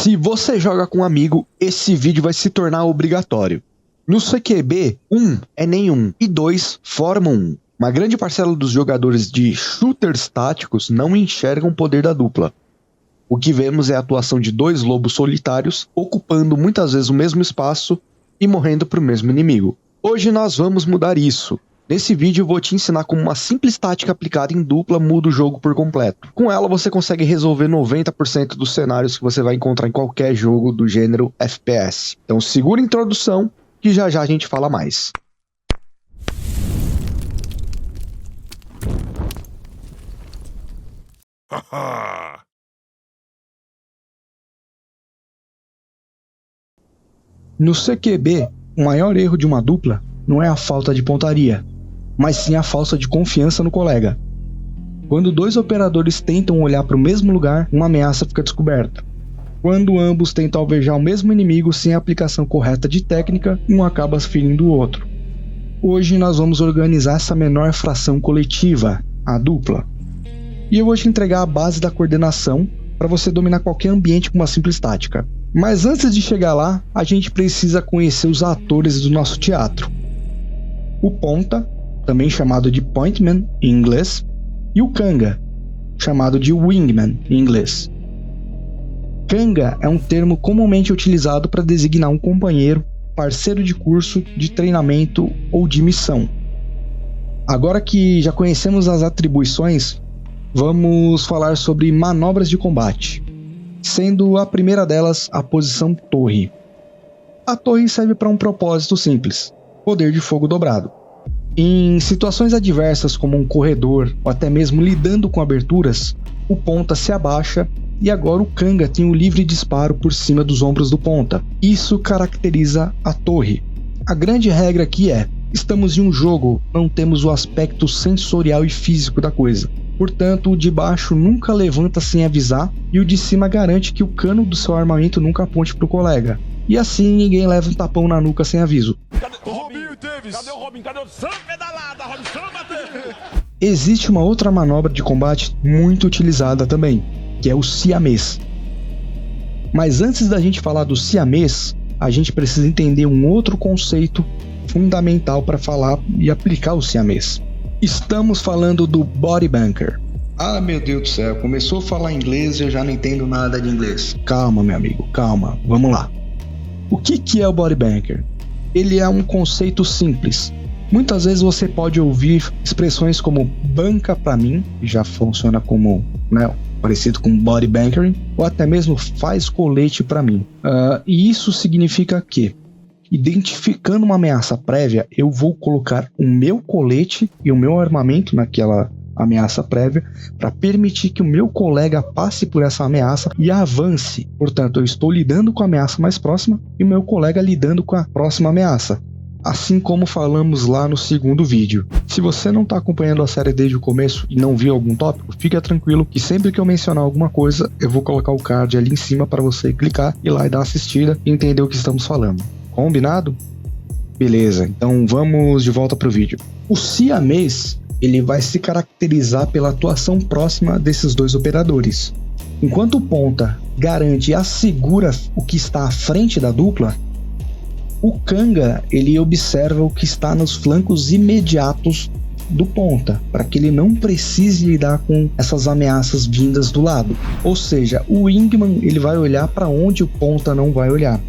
Se você joga com um amigo, esse vídeo vai se tornar obrigatório. No CQB, 1 é nenhum e 2 formam 1. Uma grande parcela dos jogadores de shooters táticos não enxergam o poder da dupla. O que vemos é a atuação de dois lobos solitários, ocupando muitas vezes o mesmo espaço e morrendo para o mesmo inimigo. Hoje nós vamos mudar isso. Nesse vídeo eu vou te ensinar como uma simples tática aplicada em dupla muda o jogo por completo. Com ela você consegue resolver 90% dos cenários que você vai encontrar em qualquer jogo do gênero FPS. Então segura a introdução que já a gente fala mais. No CQB, o maior erro de uma dupla não é a falta de pontaria, mas sim a falta de confiança no colega. Quando dois operadores tentam olhar para o mesmo lugar, uma ameaça fica descoberta. Quando ambos tentam alvejar o mesmo inimigo sem a aplicação correta de técnica, um acaba ferindo o outro. Hoje nós vamos organizar essa menor fração coletiva, a dupla. E eu vou te entregar a base da coordenação para você dominar qualquer ambiente com uma simples tática. Mas antes de chegar lá, a gente precisa conhecer os atores do nosso teatro. O ponta, também chamado de pointman em inglês, e o Kanga, chamado de wingman em inglês. Kanga é um termo comumente utilizado para designar um companheiro, parceiro de curso, de treinamento ou de missão. Agora que já conhecemos as atribuições, vamos falar sobre manobras de combate, sendo a primeira delas a posição torre. A torre serve para um propósito simples: poder de fogo dobrado. Em situações adversas como um corredor ou até mesmo lidando com aberturas, o ponta se abaixa e agora o Kanga tem o livre disparo por cima dos ombros do ponta. Isso caracteriza a torre. A grande regra aqui é: estamos em um jogo, não temos o aspecto sensorial e físico da coisa. Portanto, o de baixo nunca levanta sem avisar e o de cima garante que o cano do seu armamento nunca aponte para o colega. E assim ninguém leva um tapão na nuca sem aviso. Cadê o Robinho? Cadê o Robinho? Cadê o sangue pedalada? Robinho, bateu! Existe uma outra manobra de combate muito utilizada também, que é o siamês. Mas antes da gente falar do siamês, a gente precisa entender um outro conceito fundamental para falar e aplicar o siamês. Estamos falando do body banker. Ah, meu Deus do céu, começou a falar inglês e eu já não entendo nada de inglês. Calma, meu amigo, calma, vamos lá. O que é o body banker? Ele é um conceito simples. Muitas vezes você pode ouvir expressões como banca pra mim, que já funciona como, parecido com body bankering, ou até mesmo faz colete pra mim. E isso significa que, identificando uma ameaça prévia, eu vou colocar o meu colete e o meu armamento naquela ameaça prévia para permitir que o meu colega passe por essa ameaça e avance. Portanto, eu estou lidando com a ameaça mais próxima e o meu colega lidando com a próxima ameaça. Assim como falamos lá no segundo vídeo. Se você não está acompanhando a série desde o começo e não viu algum tópico, fica tranquilo que sempre que eu mencionar alguma coisa, eu vou colocar o card ali em cima para você clicar, ir lá e dar uma assistida e entender o que estamos falando. Combinado? Beleza, então vamos de volta para o vídeo. O siamês, ele vai se caracterizar pela atuação próxima desses dois operadores. Enquanto o ponta garante e assegura o que está à frente da dupla, o Kanga, ele observa o que está nos flancos imediatos do ponta, para que ele não precise lidar com essas ameaças vindas do lado. Ou seja, o wingman, ele vai olhar para onde o ponta não vai olhar.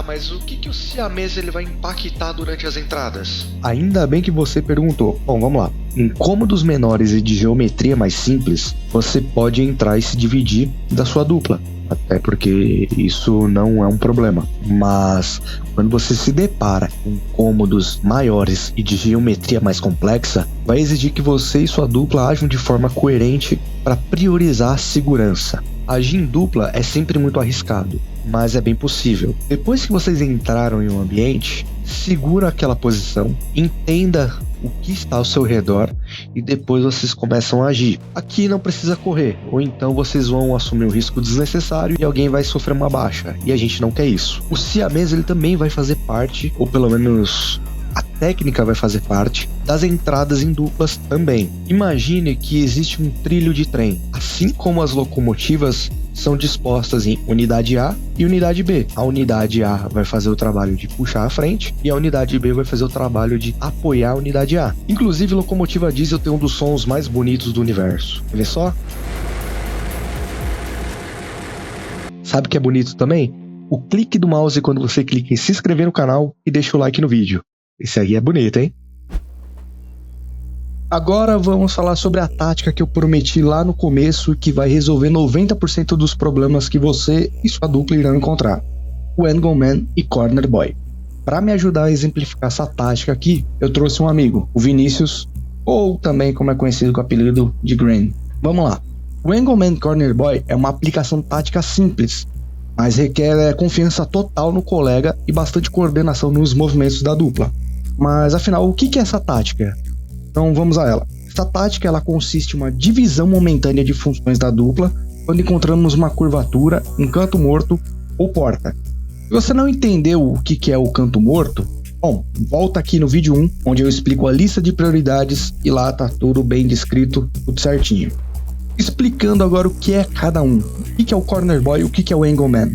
Mas o que o siamês ele vai impactar durante as entradas? Ainda bem que você perguntou. Bom, vamos lá. Em cômodos menores e de geometria mais simples, você pode entrar e se dividir da sua dupla. Até porque isso não é um problema. Mas quando você se depara com cômodos maiores e de geometria mais complexa, vai exigir que você e sua dupla ajam de forma coerente para priorizar a segurança. Agir em dupla é sempre muito arriscado, mas é bem possível. Depois que vocês entraram em um ambiente, segura aquela posição, entenda o que está ao seu redor e depois vocês começam a agir. Aqui não precisa correr, ou então vocês vão assumir um risco desnecessário e alguém vai sofrer uma baixa, e a gente não quer isso. O siamês ele também vai fazer parte, ou pelo menos a técnica vai fazer parte das entradas em duplas também. Imagine que existe um trilho de trem. Assim como as locomotivas são dispostas em unidade A e unidade B. A unidade A vai fazer o trabalho de puxar a frente e a unidade B vai fazer o trabalho de apoiar a unidade A. Inclusive, locomotiva diesel tem um dos sons mais bonitos do universo. Quer ver só? Sabe o que é bonito também? O clique do mouse quando você clica em se inscrever no canal e deixa o like no vídeo. Esse aí é bonito, hein? Agora vamos falar sobre a tática que eu prometi lá no começo, que vai resolver 90% dos problemas que você e sua dupla irão encontrar. O Angle Man e Corner Boy. Para me ajudar a exemplificar essa tática aqui, eu trouxe um amigo, o Vinícius, ou também como é conhecido com o apelido de Green. Vamos lá. O Angle Man Corner Boy é uma aplicação tática simples, mas requer confiança total no colega e bastante coordenação nos movimentos da dupla. Mas afinal, o que é essa tática? Então vamos a ela. Essa tática ela consiste em uma divisão momentânea de funções da dupla quando encontramos uma curvatura, um canto morto ou porta. Se você não entendeu o que é o canto morto, bom, volta aqui no vídeo 1, onde eu explico a lista de prioridades e lá tá tudo bem descrito, tudo certinho. Explicando agora o que é cada um. O que é o Corner Boy e o que é o Angle Man.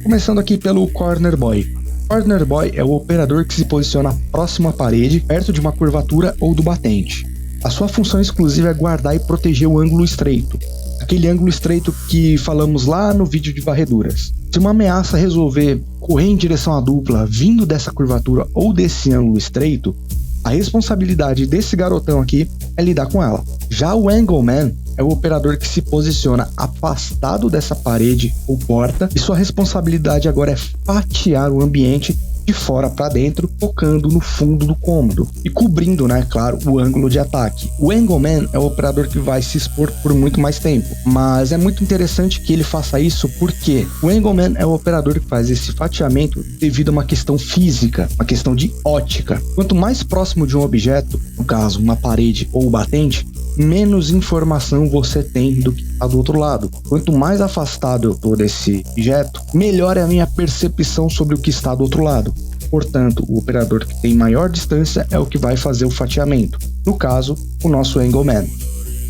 Começando aqui pelo Corner Boy. Corner Boy é o operador que se posiciona próximo à parede, perto de uma curvatura ou do batente. A sua função exclusiva é guardar e proteger o ângulo estreito, aquele ângulo estreito que falamos lá no vídeo de varreduras. Se uma ameaça resolver correr em direção à dupla vindo dessa curvatura ou desse ângulo estreito, a responsabilidade desse garotão aqui é lidar com ela. Já o Angle Man é o operador que se posiciona afastado dessa parede ou porta e sua responsabilidade agora é fatiar o ambiente de fora para dentro, tocando no fundo do cômodo e cobrindo, né, claro, o ângulo de ataque. O Angle Man é o operador que vai se expor por muito mais tempo, mas é muito interessante que ele faça isso porque o Angle Man é o operador que faz esse fatiamento devido a uma questão física, uma questão de ótica. Quanto mais próximo de um objeto, no caso uma parede ou batente, menos informação você tem do que está do outro lado. Quanto mais afastado eu estou desse objeto, melhor é a minha percepção sobre o que está do outro lado. Portanto, o operador que tem maior distância é o que vai fazer o fatiamento. No caso, o nosso Angle Man.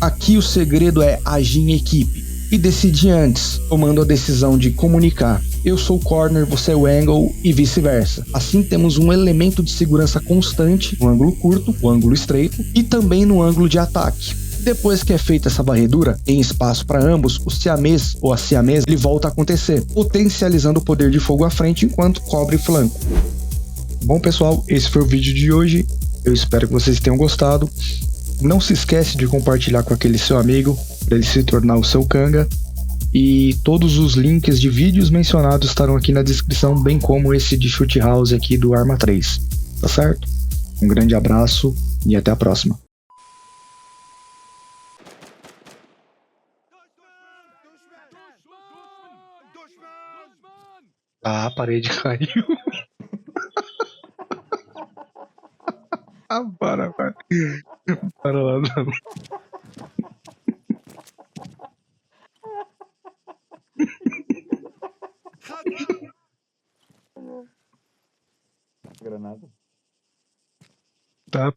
Aqui o segredo é agir em equipe e decidir antes, tomando a decisão de comunicar. Eu sou o corner, você é o angle e vice-versa. Assim temos um elemento de segurança constante no ângulo curto, o ângulo estreito e também no ângulo de ataque. Depois que é feita essa varredura, em espaço para ambos, o siamês ou a siamesa ele volta a acontecer, potencializando o poder de fogo à frente enquanto cobre flanco. Bom pessoal, esse foi o vídeo de hoje, eu espero que vocês tenham gostado. Não se esquece de compartilhar com aquele seu amigo para ele se tornar o seu Kanga. E todos os links de vídeos mencionados estarão aqui na descrição, bem como esse de Shoot House aqui do Arma 3. Tá certo? Um grande abraço e até a próxima. Ah, a parede caiu. Ah, para. Para lá, não. Granada. Tá.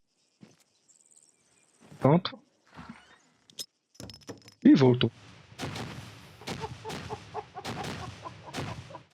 Pronto. E voltou.